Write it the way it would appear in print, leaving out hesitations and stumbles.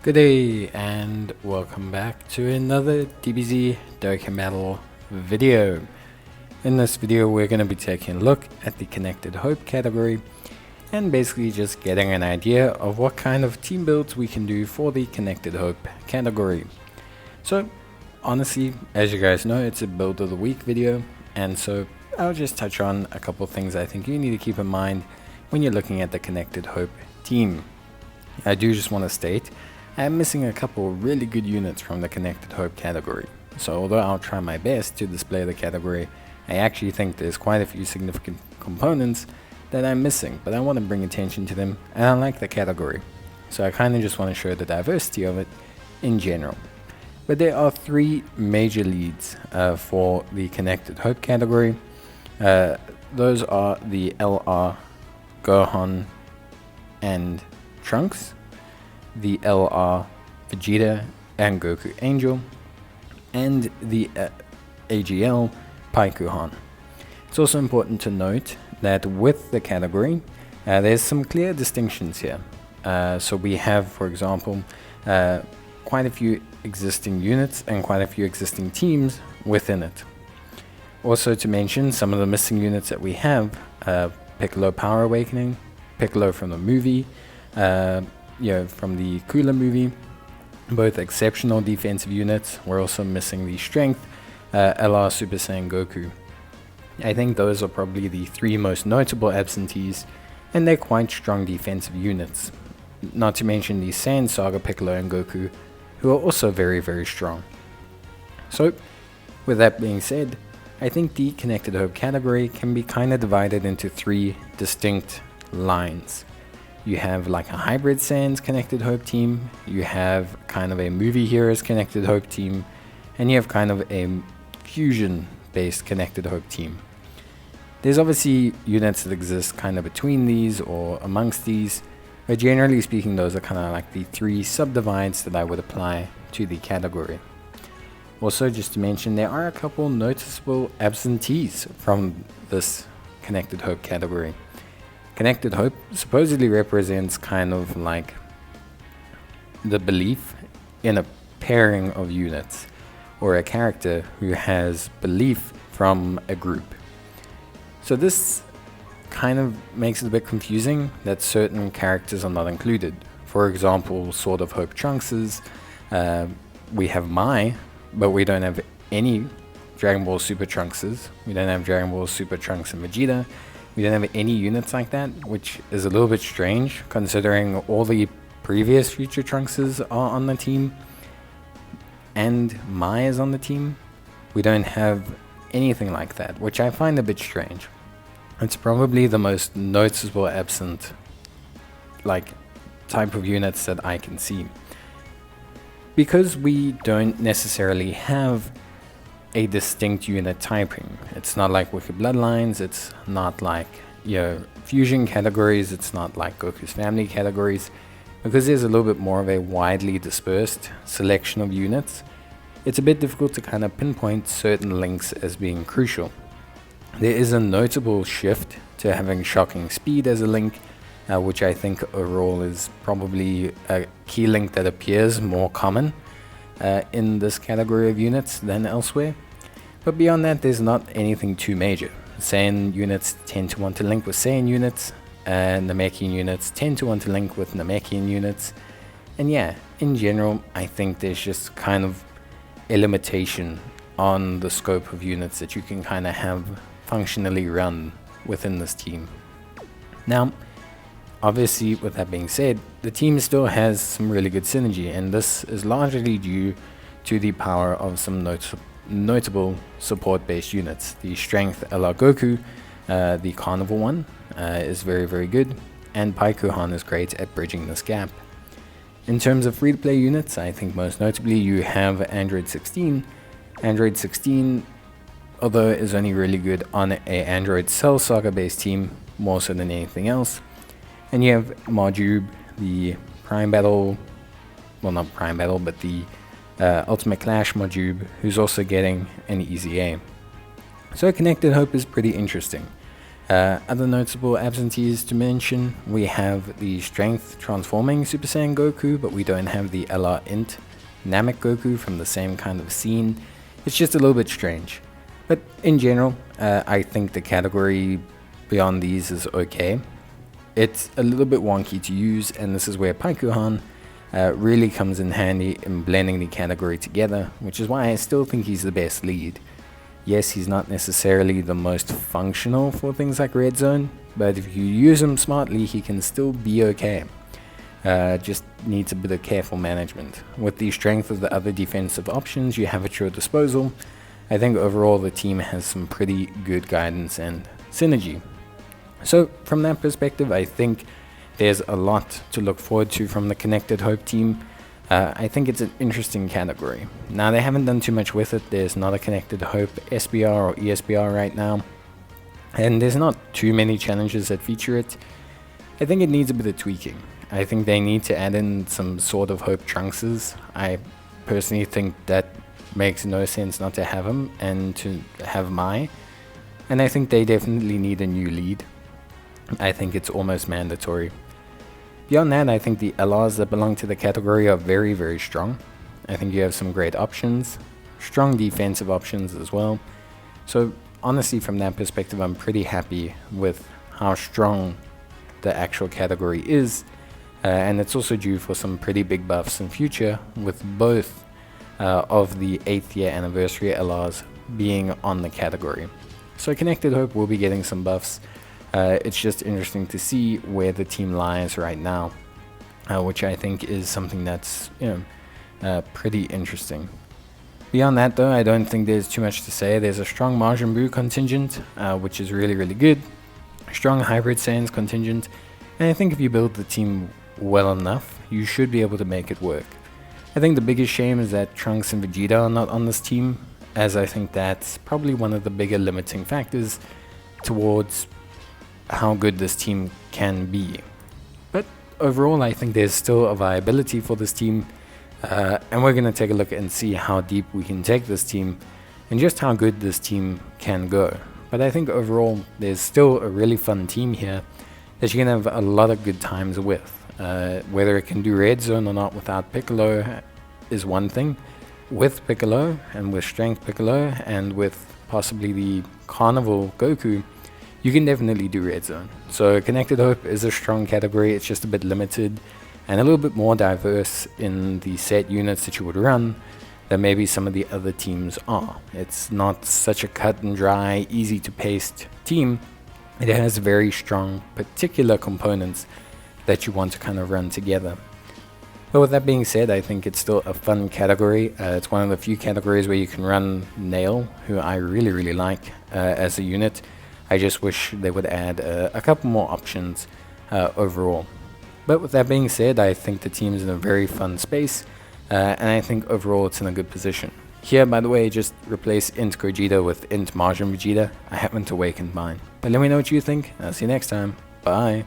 Good day and welcome back to another DBZ Dokkan Battle video. In this video we're going to be taking a look at the Connected Hope category and basically just getting an idea of what kind of team builds we can do for the Connected Hope category. So honestly, as you guys know, it's a build of the week video, and so I'll just touch on a couple things I think you need to keep in mind when you're looking at the Connected Hope team. I do just want to state I'm missing a couple really good units from the Connected Hope category, so although I'll try my best to display the category, I actually think there's quite a few significant components that I'm missing, but I want to bring attention to them and I like the category, so I kind of just want to show the diversity of it in general. But there are three major leads for the Connected Hope category. Those are the LR, Gohan, and Trunks, the LR, Vegeta and Goku Angel, and the AGL, Paikuhan. It's also important to note that with the category, there's some clear distinctions here. So we have, for example, quite a few existing units and quite a few existing teams within it. Also to mention some of the missing units that we have: Piccolo Power Awakening, Piccolo from the movie, from the Cooler movie, both exceptional defensive units. We're also missing the Strength, LR Super Saiyan Goku. I think those are probably the three most notable absentees, and they're quite strong defensive units. Not to mention the Saiyan Saga Piccolo and Goku, who are also very, very strong. So, with that being said, I think the Connected Hope category can be kind of divided into three distinct lines. You have like a hybrid Saiyans Connected Hope team, you have kind of a movie heroes Connected Hope team, and you have kind of a fusion based Connected Hope team. There's obviously units that exist kind of between these or amongst these, but generally speaking those are kind of like the three subdivides that I would apply to the category. Also, just to mention, there are a couple noticeable absentees from this Connected Hope category. Connected Hope supposedly represents kind of like the belief in a pairing of units, or a character who has belief from a group. So this kind of makes it a bit confusing that certain characters are not included. For example, Sword of Hope Trunkses, we have Mai, but we don't have any Dragon Ball Super Trunkses, we don't have Dragon Ball Super Trunks and Vegeta. We don't have any units like that, which is a little bit strange considering all the previous Future Trunkses are on the team and Mai is on the team. We don't have anything like that, which I find a bit strange. It's probably the most noticeable absent type of units that I can see, because we don't necessarily have a distinct unit typing. It's not like Wicked Bloodlines, it's not like fusion categories, it's not like Goku's family categories. Because there's a little bit more of a widely dispersed selection of units, it's a bit difficult to kind of pinpoint certain links as being crucial. There is a notable shift to having Shocking Speed as a link, which I think overall is probably a key link that appears more common in this category of units than elsewhere. But beyond that, there's not anything too major. Saiyan units tend to want to link with Saiyan units, and Namekian units tend to want to link with Namekian units. And yeah, in general, I think there's just kind of a limitation on the scope of units that you can kind of have functionally run within this team. Now, obviously, with that being said, the team still has some really good synergy, and this is largely due to the power of some notable support-based units. The Strength LR Goku, the Carnival one, is very, very good, and Paikuhan is great at bridging this gap. In terms of free-to-play units, I think most notably you have Android 16. Android 16, although is only really good on a Android Cell Saga-based team, more so than anything else. And you have Marjube, the Prime Battle, well not Prime Battle, but the Ultimate Clash Marjube, who's also getting an easy A. So Connected Hope is pretty interesting. Other notable absentees to mention, we have the Strength Transforming Super Saiyan Goku, but we don't have the LR Int Namek Goku from the same kind of scene. It's just a little bit strange. But in general, I think the category beyond these is okay. It's a little bit wonky to use, and this is where Paikuhan really comes in handy in blending the category together, which is why I still think he's the best lead. Yes, he's not necessarily the most functional for things like Red Zone, but if you use him smartly, he can still be okay. Just needs a bit of careful management. With the strength of the other defensive options you have at your disposal, I think overall the team has some pretty good guidance and synergy. So from that perspective, I think there's a lot to look forward to from the Connected Hope team. I think it's an interesting category. Now, they haven't done too much with it. There's not a Connected Hope SBR or ESBR right now, and there's not too many challenges that feature it. I think it needs a bit of tweaking. I think they need to add in some sort of Hope Trunkses. I personally think that makes no sense not to have them and to have Mai. And I think they definitely need a new lead. I think it's almost mandatory. Beyond that, I think the LRs that belong to the category are very, very strong. I think you have some great options, strong defensive options as well. So honestly, from that perspective, I'm pretty happy with how strong the actual category is. And it's also due for some pretty big buffs in future, with both of the 8th year anniversary LRs being on the category. So Connected Hope will be getting some buffs. It's just interesting to see where the team lies right now, which I think is something that's pretty interesting. Beyond that though, I don't think there's too much to say. There's a strong Majin Buu contingent, which is really, really good. Strong Hybrid Saiyans contingent, and I think if you build the team well enough, you should be able to make it work. I think the biggest shame is that Trunks and Vegeta are not on this team, as I think that's probably one of the bigger limiting factors towards how good this team can be. But overall, I think there's still a viability for this team, and we're going to take a look and see how deep we can take this team and just how good this team can go. But I think overall, there's still a really fun team here that you can have a lot of good times with. Whether it can do Red Zone or not without Piccolo is one thing. With Piccolo, and with Strength Piccolo, and with possibly the Carnival Goku, you can definitely do Red Zone. So Connected Hope is a strong category. It's just a bit limited and a little bit more diverse in the set units that you would run than maybe some of the other teams are. It's not such a cut and dry, easy to paste team. It has very strong particular components that you want to kind of run together. But with that being said, I think it's still a fun category. It's one of the few categories where you can run Nail, who I really, really like as a unit. I just wish they would add a couple more options overall. But with that being said, I think the team is in a very fun space, and I think overall it's in a good position. Here, by the way, just replace int Gogeta with int Majin Vegeta. I happen to awaken mine. But let me know what you think. I'll see you next time. Bye.